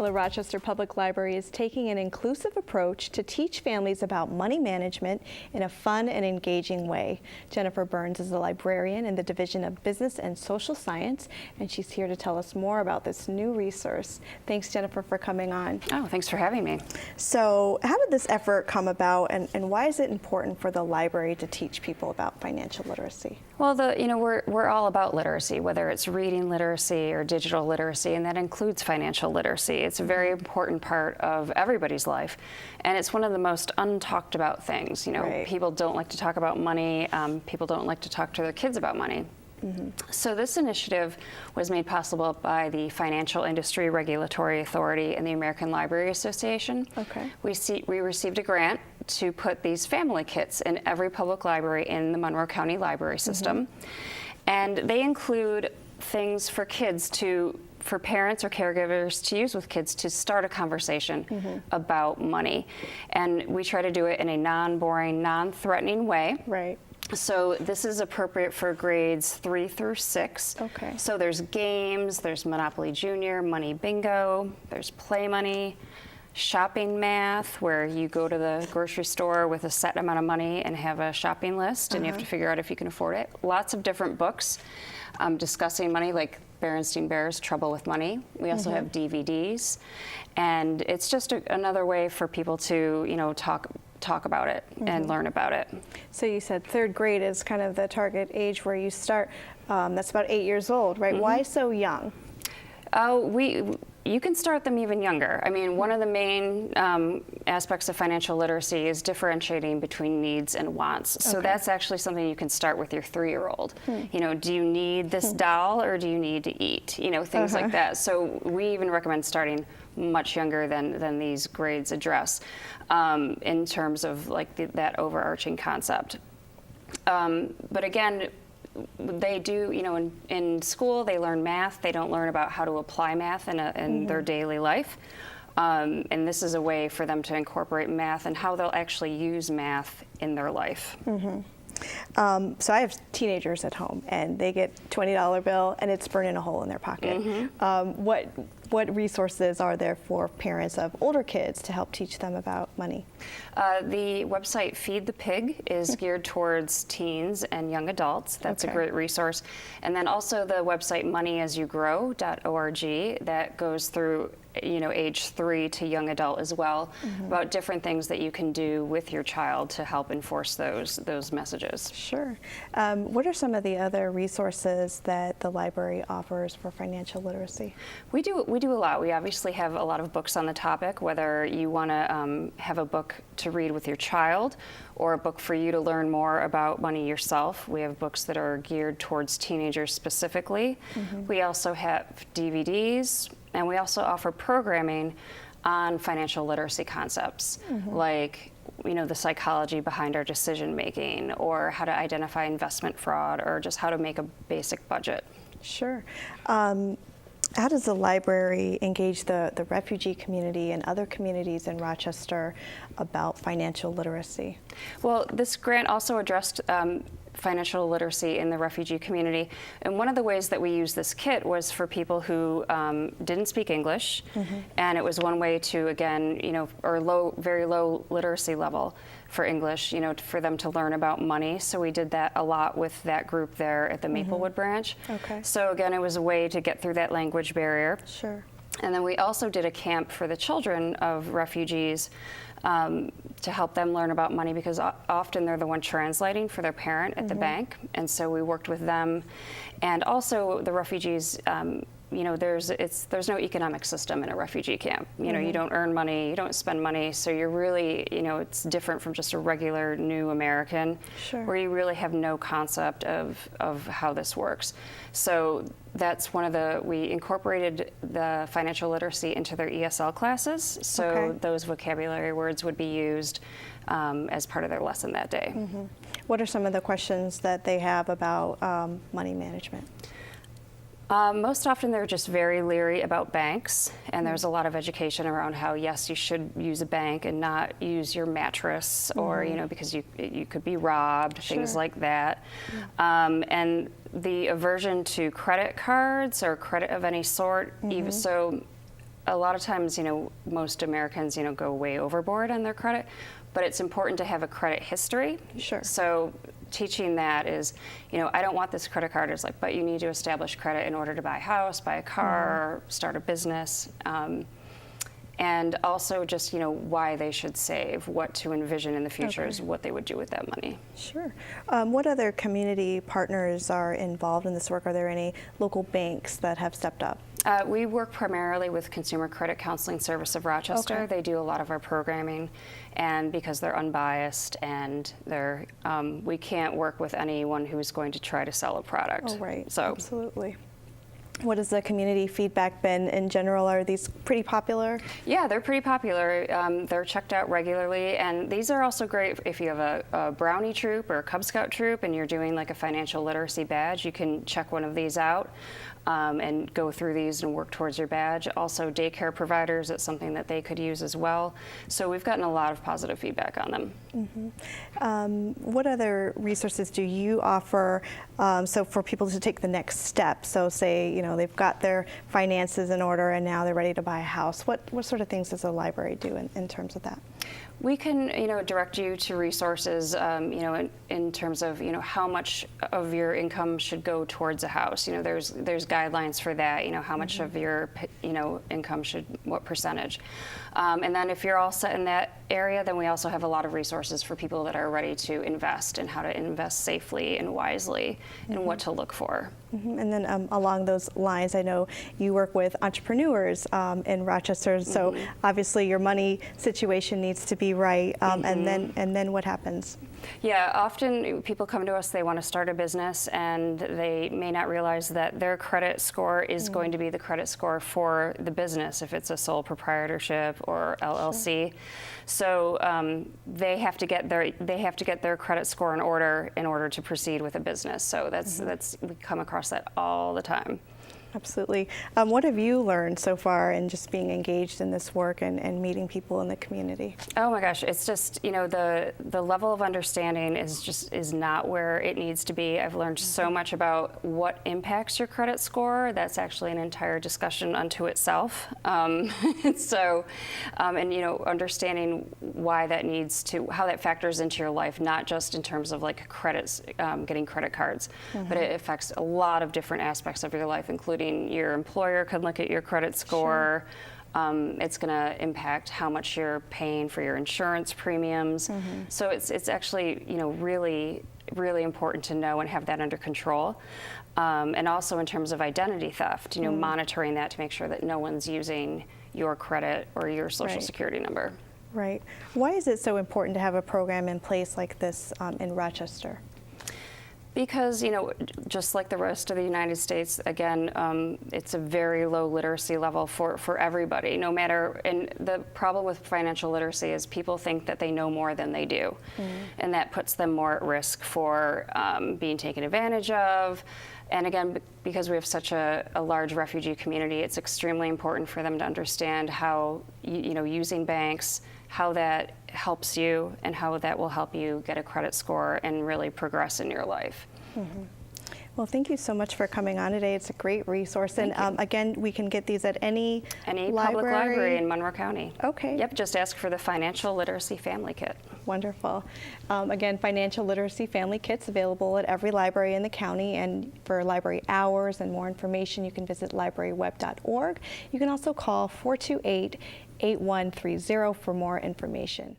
Well, the Rochester Public Library is taking an inclusive approach to teach families about money management in a fun and engaging way. Jennifer Byrnes is a librarian in the Division of Business and Social Science, and she's here to tell us more about this new resource. Thanks, Jennifer, for coming on. Oh, thanks for having me. So how did this effort come about, and why is it important for the library to teach people about financial literacy? Well, we're all about literacy, whether it's reading literacy or digital literacy, and that includes financial literacy. It's a very important part of everybody's life, and it's one of the most untalked about things. Right. People don't like to talk about money. People don't like to talk to their kids about money. Mm-hmm. So this initiative was made possible by the Financial Industry Regulatory Authority and the American Library Association. Okay. We received a grant to put these family kits in every public library in the Monroe County Library System. Mm-hmm. And they include things for for parents or caregivers to use with kids to start a conversation mm-hmm. about money. And we try to do it in a non-boring, non-threatening way. Right. So this is appropriate for grades 3 through 6. Okay. So there's games, there's Monopoly Junior, Money Bingo, there's Play Money, shopping math, where you go to the grocery store with a set amount of money and have a shopping list, and you have to figure out if you can afford it. Lots of different books discussing money, like Berenstain Bears' Trouble with Money. We also mm-hmm. have DVDs, and it's just another way for people to, talk about it mm-hmm. and learn about it. So you said third grade is kind of the target age where you start. That's about 8 years old, right? Mm-hmm. Why so young? You can start them even younger. I mean, one of the main aspects of financial literacy is differentiating between needs and wants. So that's actually something you can start with your 3-year-old. Do you need this doll or do you need to eat? Things like that. So we even recommend starting much younger than these grades address in terms of that overarching concept. But again, they do, in school they learn math. They don't learn about how to apply math in mm-hmm. their daily life. And this is a way for them to incorporate math and how they'll actually use math in their life. Mm-hmm. So I have teenagers at home, and they get $20 bill, and it's burning a hole in their pocket. Mm-hmm. What resources are there for parents of older kids to help teach them about money? The website Feed the Pig is geared towards teens and young adults. That's a great resource. And then also the website moneyasyogrow.org that goes through age 3 to young adult as well, mm-hmm. about different things that you can do with your child to help enforce those messages. Sure. What are some of the other resources that the library offers for financial literacy? We do a lot. We obviously have a lot of books on the topic, whether you want to have a book to read with your child or a book for you to learn more about money yourself. We have books that are geared towards teenagers specifically. Mm-hmm. We also have DVDs, and we also offer programming on financial literacy concepts, mm-hmm. like the psychology behind our decision making, or how to identify investment fraud, or just how to make a basic budget. Sure. How does the library engage the refugee community and other communities in Rochester about financial literacy? Well, this grant also addressed financial literacy in the refugee community. And one of the ways that we used this kit was for people who didn't speak English. Mm-hmm. And it was one way to, again, or very low literacy level for English, for them to learn about money. So we did that a lot with that group there at the Maplewood mm-hmm. branch. Okay. So again, it was a way to get through that language barrier. Sure. And then we also did a camp for the children of refugees to help them learn about money, because often they're the one translating for their parent at mm-hmm. the bank. And so we worked with them. And also the refugees, there's no economic system in a refugee camp. Mm-hmm. You don't earn money, you don't spend money, so you're really, it's different from just a regular new American, sure. where you really have no concept of how this works. So that's we incorporated the financial literacy into their ESL classes, so those vocabulary words would be used as part of their lesson that day. Mm-hmm. What are some of the questions that they have about money management? Most often they're just very leery about banks, and there's a lot of education around how, yes, you should use a bank and not use your mattress, or, because you could be robbed, sure. things like that. And the aversion to credit cards or credit of any sort, even so, a lot of times, most Americans, go way overboard on their credit, but it's important to have a credit history. Sure. So teaching that is, I don't want this credit card. It's like, but you need to establish credit in order to buy a house, buy a car, start a business. And also just, why they should save, what to envision in the future is what they would do with that money. Sure. What other community partners are involved in this work? Are there any local banks that have stepped up? We work primarily with Consumer Credit Counseling Service of Rochester. Okay. They do a lot of our programming, and because they're unbiased and we can't work with anyone who's going to try to sell a product. Oh, right. So, absolutely. What has the community feedback been in general? Are these pretty popular? Yeah, they're pretty popular. They're checked out regularly, and these are also great if you have a Brownie troop or a Cub Scout troop and you're doing like a financial literacy badge. You can check one of these out and go through these and work towards your badge. Also, daycare providers, it's something that they could use as well. So we've gotten a lot of positive feedback on them. Mm-hmm. What other resources do you offer so for people to take the next step? So say, they've got their finances in order and now they're ready to buy a house. What sort of things does the library do in terms of that? We can, direct you to resources, in terms of, how much of your income should go towards a house. There's guidelines for that. How much of your, income should, what percentage. And then if you're all set in that area, then we also have a lot of resources for people that are ready to invest and how to invest safely and wisely and what to look for. And then along those lines, I know you work with entrepreneurs in Rochester, so obviously your money situation needs to be right. And then what happens? Yeah, often people come to us, they want to start a business, and they may not realize that their credit score is going to be the credit score for the business if it's a sole proprietorship or LLC. Sure. So they have to get their credit score in order to proceed with a business. So that's we come across that all the time. Absolutely. What have you learned so far in just being engaged in this work and meeting people in the community? Oh my gosh, it's just, the level of understanding is not where it needs to be. I've learned so much about what impacts your credit score. That's actually an entire discussion unto itself. So, understanding why that how that factors into your life, not just in terms of like credits, getting credit cards, but it affects a lot of different aspects of your life, including your employer could look at your credit score. Sure. It's going to impact how much you're paying for your insurance premiums. So it's actually really, really important to know and have that under control. And also in terms of identity theft, monitoring that to make sure that no one's using your credit or your social security number. Right. Why is it so important to have a program in place like this in Rochester? Because, just like the rest of the United States, again, it's a very low literacy level for everybody, no matter, and the problem with financial literacy is people think that they know more than they do. And that puts them more at risk for being taken advantage of. And again, because we have such a large refugee community, it's extremely important for them to understand how, using banks, how that helps you and how that will help you get a credit score and really progress in your life. Well, thank you so much for coming on today. It's a great resource. And again, we can get these at any public library in Monroe County. Okay. Yep, just ask for the Financial Literacy Family Kit. Wonderful. Again, Financial Literacy Family Kit's available at every library in the county, and for library hours and more information, you can visit libraryweb.org. You can also call 428-8130 for more information.